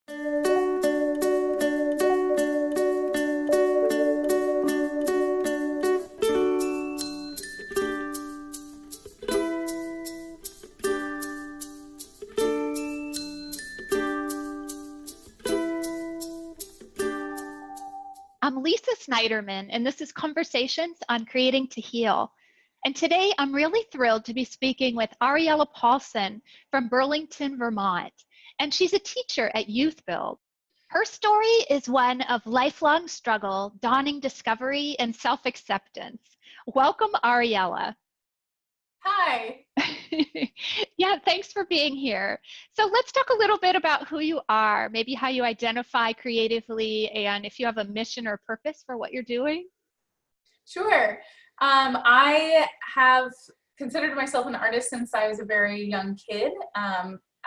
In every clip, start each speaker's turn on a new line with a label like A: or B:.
A: I'm Lisa Snyderman, and this is Conversations on Creating to Heal. And today I'm really thrilled to be speaking with Heal-Ariela Paulsen from Burlington, Vermont. And she's a teacher at Youth Build. Her story is one of lifelong struggle, dawning discovery, and self-acceptance. Welcome, Heal-Ariela.
B: Hi.
A: Yeah, thanks for being here. So let's talk a little bit about who you are, maybe how you identify creatively, and if you have a mission or purpose for what you're doing.
B: Sure. I have considered myself an artist since I was a very young kid.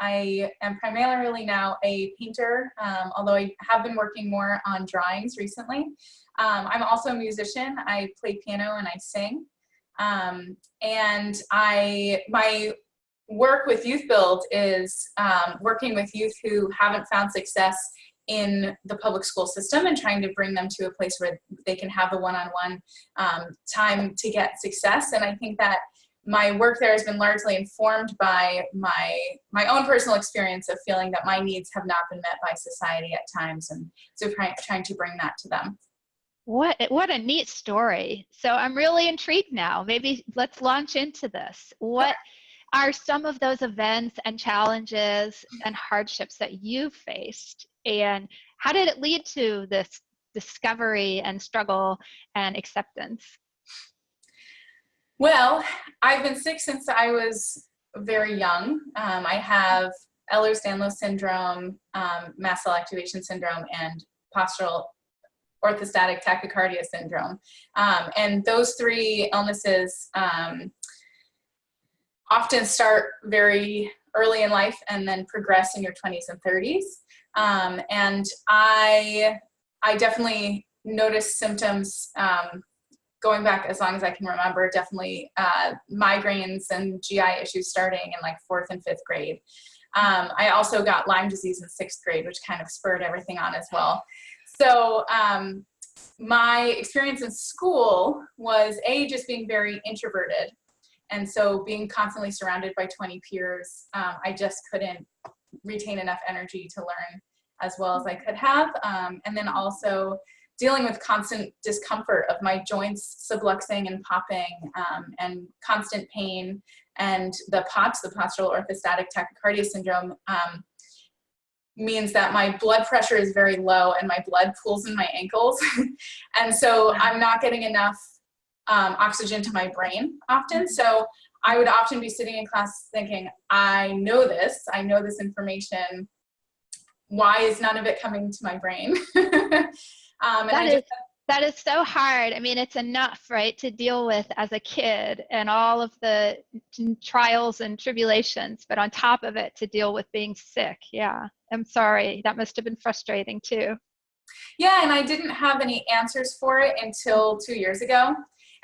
B: I am primarily now a painter, although I have been working more on drawings recently. I'm also a musician. I play piano and I sing. And my work with Youth Build is working with youth who haven't found success in the public school system and trying to bring them to a place where they can have the one-on-one time to get success. And I think that my work there has been largely informed by my own personal experience of feeling that my needs have not been met by society at times, and so trying to bring that to them.
A: What a neat story. So I'm really intrigued now. Maybe let's launch into this. What are some of those events and challenges and hardships that you faced? And how did it lead to this discovery and struggle and acceptance?
B: Well, I've been sick since I was very young. I have Ehlers-Danlos syndrome, mast cell activation syndrome, and postural orthostatic tachycardia syndrome. And those three illnesses often start very early in life and then progress in your 20s and 30s. And I definitely noticed symptoms going back as long as I can remember, definitely migraines and GI issues starting in like 4th and 5th grade. I also got Lyme disease in 6th grade, which kind of spurred everything on as well. So my experience in school was just being very introverted. And so being constantly surrounded by 20 peers, I just couldn't retain enough energy to learn as well as I could have. And then also dealing with constant discomfort of my joints subluxing and popping, and constant pain, and the POTS, the postural orthostatic tachycardia syndrome, means that my blood pressure is very low and my blood pools in my ankles. And so I'm not getting enough oxygen to my brain often. So I would often be sitting in class thinking, I know this information. Why is none of it coming to my brain?
A: That is so hard. I mean, it's enough, right, to deal with as a kid and all of the trials and tribulations, but on top of it, to deal with being sick. Yeah, I'm sorry. That must have been frustrating too.
B: Yeah, and I didn't have any answers for it until 2 years ago.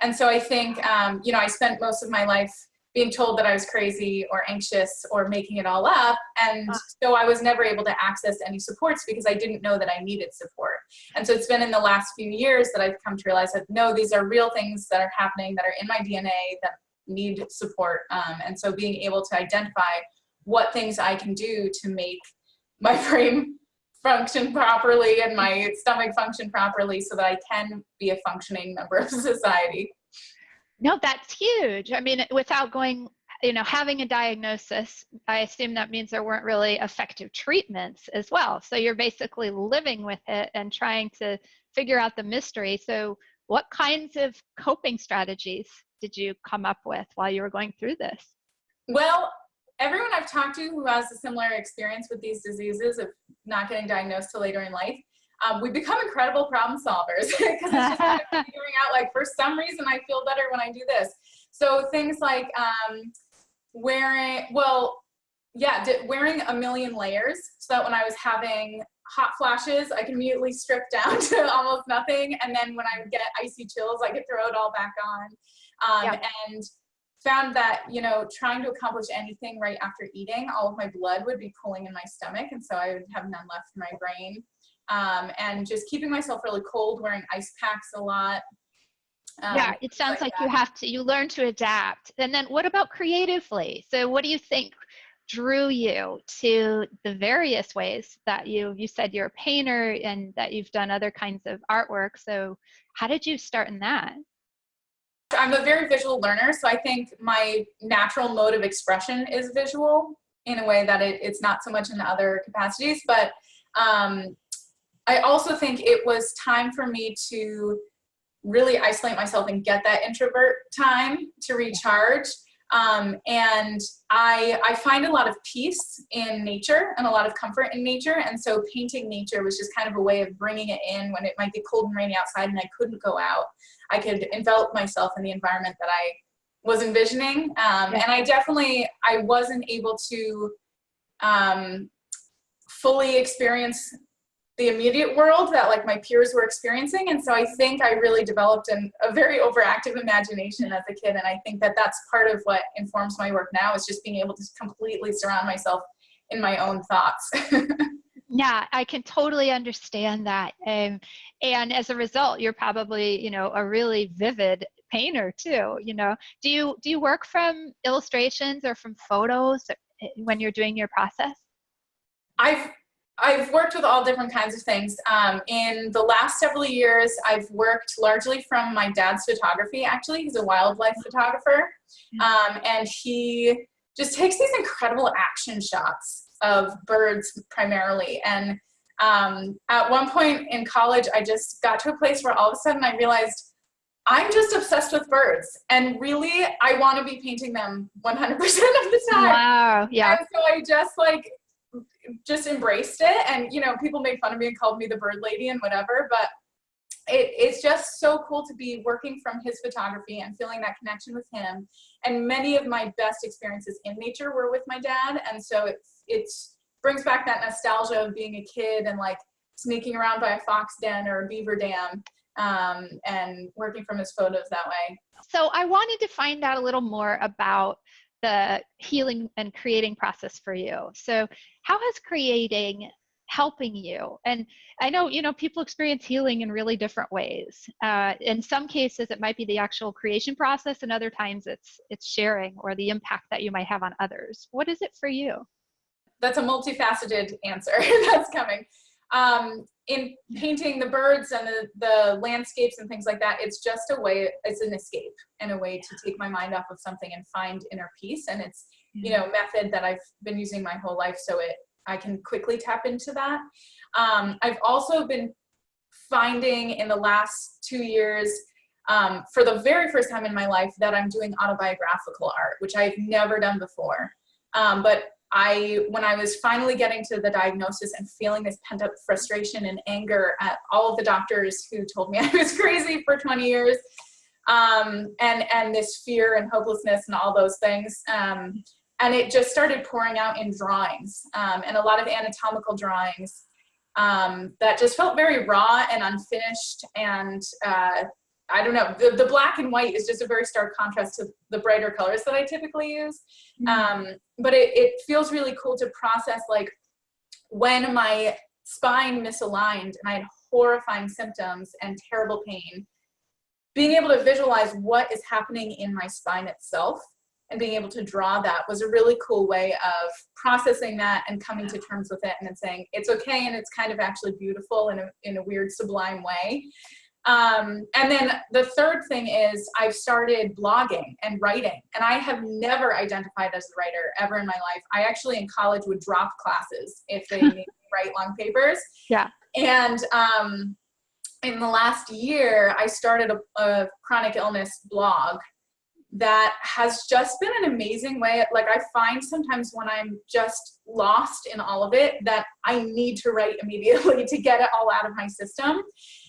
B: And so I think, I spent most of my life being told that I was crazy or anxious or making it all up. And so I was never able to access any supports because I didn't know that I needed support. And so it's been in the last few years that I've come to realize that, no, these are real things that are happening, that are in my DNA, that need support. And so being able to identify what things I can do to make my brain function properly and my stomach function properly so that I can be a functioning member of society.
A: No, that's huge. I mean, without going, having a diagnosis, I assume that means there weren't really effective treatments as well. So you're basically living with it and trying to figure out the mystery. So what kinds of coping strategies did you come up with while you were going through this?
B: Well, everyone I've talked to who has a similar experience with these diseases of not getting diagnosed till later in life, we become incredible problem solvers because it's just kind of figuring out, like, for some reason I feel better when I do this. So things like wearing a million layers so that when I was having hot flashes, I can immediately strip down to almost nothing. And then when I would get icy chills, I could throw it all back on. And found that, trying to accomplish anything right after eating, all of my blood would be pooling in my stomach. And so I would have none left in my brain. And just keeping myself really cold, wearing ice packs a lot.
A: Yeah, it sounds like you learn to adapt. And then what about creatively? So what do you think drew you to the various ways that you said you're a painter and that you've done other kinds of artwork? So how did you start in that?
B: I'm a very visual learner, so I think my natural mode of expression is visual in a way that it's not so much in other capacities. But I also think it was time for me to really isolate myself and get that introvert time to recharge. And I find a lot of peace in nature and a lot of comfort in nature. And so painting nature was just kind of a way of bringing it in when it might get cold and rainy outside and I couldn't go out. I could envelop myself in the environment that I was envisioning. And I wasn't able to fully experience the immediate world that like my peers were experiencing. And so I think I really developed a very overactive imagination as a kid. And I think that that's part of what informs my work now, is just being able to completely surround myself in my own thoughts.
A: Yeah, I can totally understand that. And as a result, you're probably, a really vivid painter too. Do you work from illustrations or from photos when you're doing your process?
B: I've worked with all different kinds of things. In the last several years, I've worked largely from my dad's photography. Actually, he's a wildlife photographer. And he just takes these incredible action shots of birds primarily. And at one point in college, I just got to a place where all of a sudden I realized I'm just obsessed with birds. And really, I want to be painting them 100% of the time.
A: Wow, yeah.
B: And so I just embraced it. And, people made fun of me and called me the bird lady and whatever, but it's just so cool to be working from his photography and feeling that connection with him. And many of my best experiences in nature were with my dad. And so it brings back that nostalgia of being a kid and like sneaking around by a fox den or a beaver dam, and working from his photos that way.
A: So I wanted to find out a little more about the healing and creating process for you. So how has creating helping you? And I know, people experience healing in really different ways. In some cases, it might be the actual creation process, and other times it's sharing or the impact that you might have on others. What is it for you?
B: That's a multifaceted answer that's coming. In painting the birds and the landscapes and things like that, it's just it's an escape and a way to take my mind off of something and find inner peace. And it's, a method that I've been using my whole life, so I can quickly tap into that. I've also been finding in the last 2 years, for the very first time in my life, that I'm doing autobiographical art, which I've never done before. But when I was finally getting to the diagnosis and feeling this pent up frustration and anger at all of the doctors who told me I was crazy for 20 years, and this fear and hopelessness and all those things, and it just started pouring out in drawings, and a lot of anatomical drawings, that just felt very raw and unfinished. And I don't know, the black and white is just a very stark contrast to the brighter colors that I typically use. But it feels really cool to process, like, when my spine misaligned and I had horrifying symptoms and terrible pain, being able to visualize what is happening in my spine itself and being able to draw that was a really cool way of processing that and coming to terms with it, and then saying it's okay and it's kind of actually beautiful in a weird sublime way. And then the third thing is I've started blogging and writing, and I have never identified as a writer ever in my life. I actually in college would drop classes if they made me write long papers.
A: Yeah.
B: And in the last year, I started a chronic illness blog that has just been an amazing way. Like, I find sometimes when I'm just lost in all of it that I need to write immediately to get it all out of my system.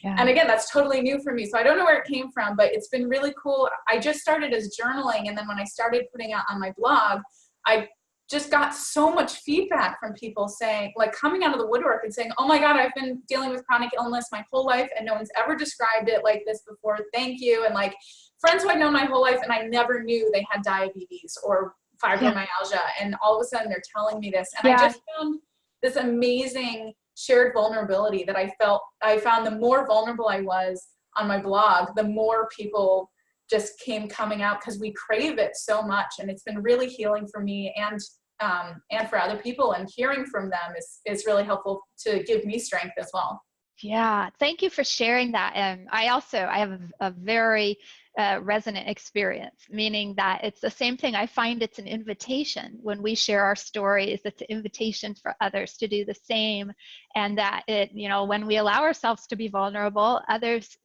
B: Yeah. And again, that's totally new for me. So I don't know where it came from, but it's been really cool. I just started as journaling. And then when I started putting out on my blog, I just got so much feedback from people saying, like, coming out of the woodwork and saying, oh my God, I've been dealing with chronic illness my whole life and no one's ever described it like this before. Thank you. And like, friends who I'd known my whole life and I never knew they had diabetes or fibromyalgia, and all of a sudden they're telling me this. And I just found this amazing shared vulnerability that I found the more vulnerable I was on my blog, the more people just came coming out, because we crave it so much. And it's been really healing for me and for other people, and hearing from them is really helpful to give me strength as well.
A: Yeah, thank you for sharing that. I have a very resonant experience, meaning that it's the same thing. I find it's an invitation when we share our stories. It's an invitation for others to do the same, and that when we allow ourselves to be vulnerable, others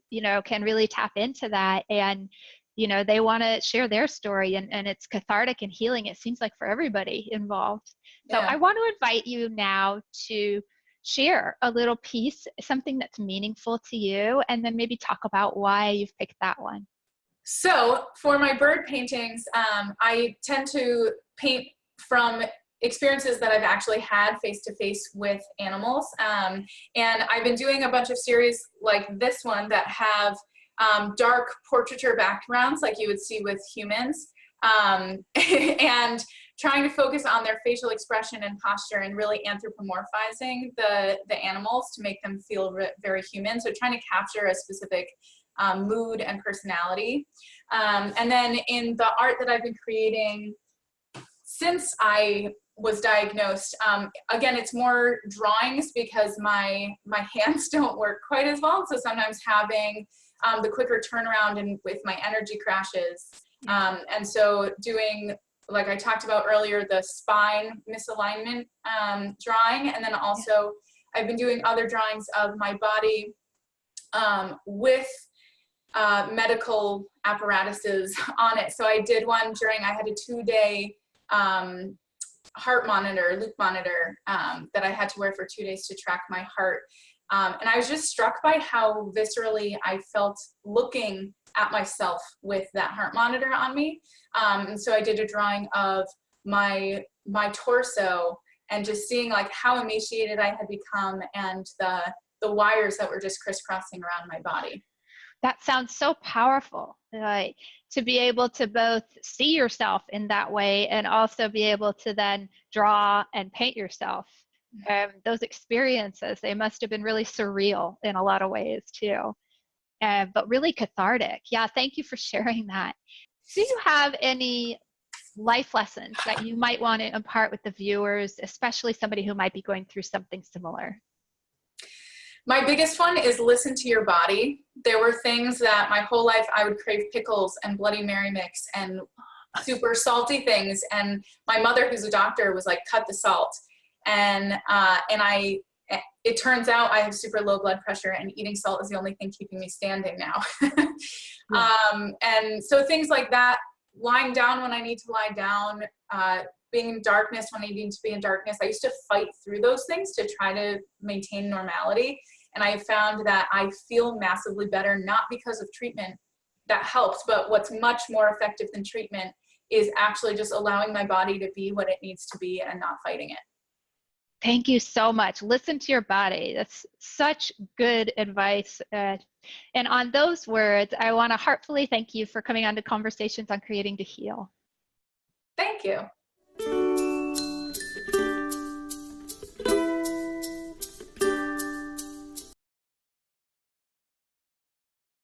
A: can really tap into that, and they want to share their story, and it's cathartic and healing, it seems like, for everybody involved. So I want to invite you now to share a little piece, something that's meaningful to you, and then maybe talk about why you've picked that one.
B: So for my bird paintings, I tend to paint from experiences that I've actually had face-to-face with animals. And I've been doing a bunch of series like this one that have dark portraiture backgrounds like you would see with humans, and trying to focus on their facial expression and posture, and really anthropomorphizing the animals to make them feel very human. So trying to capture a specific mood and personality. And then in the art that I've been creating since I was diagnosed, again, it's more drawings because my hands don't work quite as well. So sometimes having the quicker turnaround and with my energy crashes. And so doing, like I talked about earlier, the spine misalignment drawing. And then also I've been doing other drawings of my body with medical apparatuses on it. So I did one I had a 2-day heart monitor, loop monitor, that I had to wear for 2 days to track my heart. And I was just struck by how viscerally I felt looking at myself with that heart monitor on me. And so I did a drawing of my torso, and just seeing like how emaciated I had become, and the wires that were just crisscrossing around my body.
A: That sounds so powerful, to be able to both see yourself in that way and also be able to then draw and paint yourself. Those experiences, they must have been really surreal in a lot of ways too, but really cathartic. Yeah, thank you for sharing that. Do you have any life lessons that you might want to impart with the viewers, especially somebody who might be going through something similar?
B: My biggest one is listen to your body. There were things that my whole life I would crave pickles and Bloody Mary mix and super salty things. And my mother, who's a doctor, was like, cut the salt. And it turns out I have super low blood pressure, and eating salt is the only thing keeping me standing now. And so things like that, lying down when I need to lie down, being in darkness when I need to be in darkness. I used to fight through those things to try to maintain normality. And I found that I feel massively better, not because of treatment that helps, but what's much more effective than treatment is actually just allowing my body to be what it needs to be and not fighting it.
A: Thank you so much. Listen to your body. That's such good advice. And on those words, I want to heartfully thank you for coming on to Conversations on Creating to Heal.
B: Thank you.